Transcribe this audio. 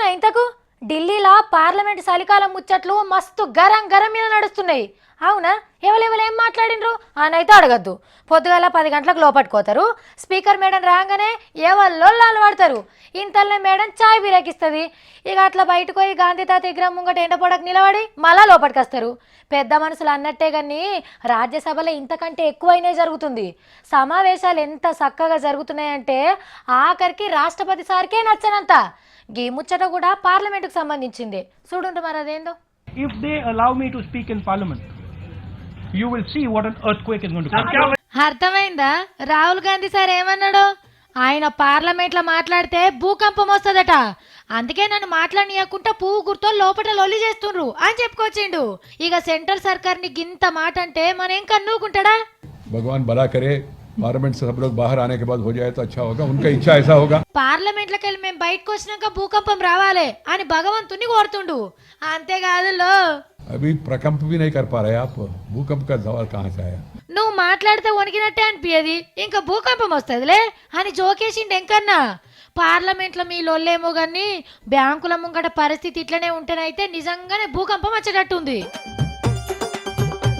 విన్నావా ఇంతకు ఢిల్లీలో పార్లమెంట్ చలికాలం ముచ్చట్లు మస్తు గరం గరం మీద నడుస్తున్నాయి. అవునా? ఎవరెవరేం మాట్లాడినరు అనైతే అడగద్దు. పొద్దుగాల 10 గంటలకు లోపట్టుకోతారు. స్పీకర్ మేడం రాగానే ఎవరిలోళ్ళు పడతారు. ఇంతలో మేడం చాయ్ బిరేకిస్తుంది. ఇక అట్లా బయటకు పోయి గాంధీ తాత విగ్రహం ముంగట ఎండపొడకు నిలబడి మళ్ళా లోపలికొస్తారు. పెద్ద మనుషులు అన్నట్టే కానీ రాజ్యసభలో ఇంతకంటే ఎక్కువైనా జరుగుతుంది. సమావేశాలు ఎంత చక్కగా జరుగుతున్నాయంటే ఆఖరికి రాష్ట్రపతి సార్కే నచ్చనంత. గీ ముచ్చట కూడా పార్లమెంటుకు సంబంధించింది. చూడుంటు మరి అదేందో. If they allow me to speak in parliament, you will see what an earthquake is going to come. అర్థమైందా? రాహుల్ గాంధీ సార్ ఏమన్నాడు? ఆయన పార్లమెంట్లో మాట్లాడితే భూకంపం వస్తుందట. అందుకే నన్ను మాట్లాడనీయకుండా పువ్వు గుర్తో లోపల లొల్లి చేస్తుండ్రు అని చెప్పుకొచ్చిండు. ఇక సెంట్రల్ సర్కార్ ని గింత మాట అంటే మనేం కన్నుకుంటాడా? भगवान भला करे, पार्लियामेंट से सब लोग बाहर आने के बाद हो जाए तो अच्छा होगा, उनका इच्छा ऐसा होगा. పార్లమెంట్ లోకి వెళ్ళి మేము బయటకు వచ్చినాక భూకంపం రావాలి అని భగవంతుని కోరుతుండు. అంతేకాదులో अभी प्रकंप भी नहीं कर पा रहे आप, भूकंप का सवाल कहाँ से आया? నువ్వు మాట్లాడితే వణికినట్టే అనిపించేది, ఇంకా భూకంపం వస్తుందిలే అని జోకేసిండు. ఎంకన్నా పార్లమెంట్లో మీ లొల్లేమో కానీ బ్యాంకుల ముంగట పరిస్థితి ఇట్లనే ఉంటేనైతే నిజంగానే భూకంపం వచ్చేటట్టుంది.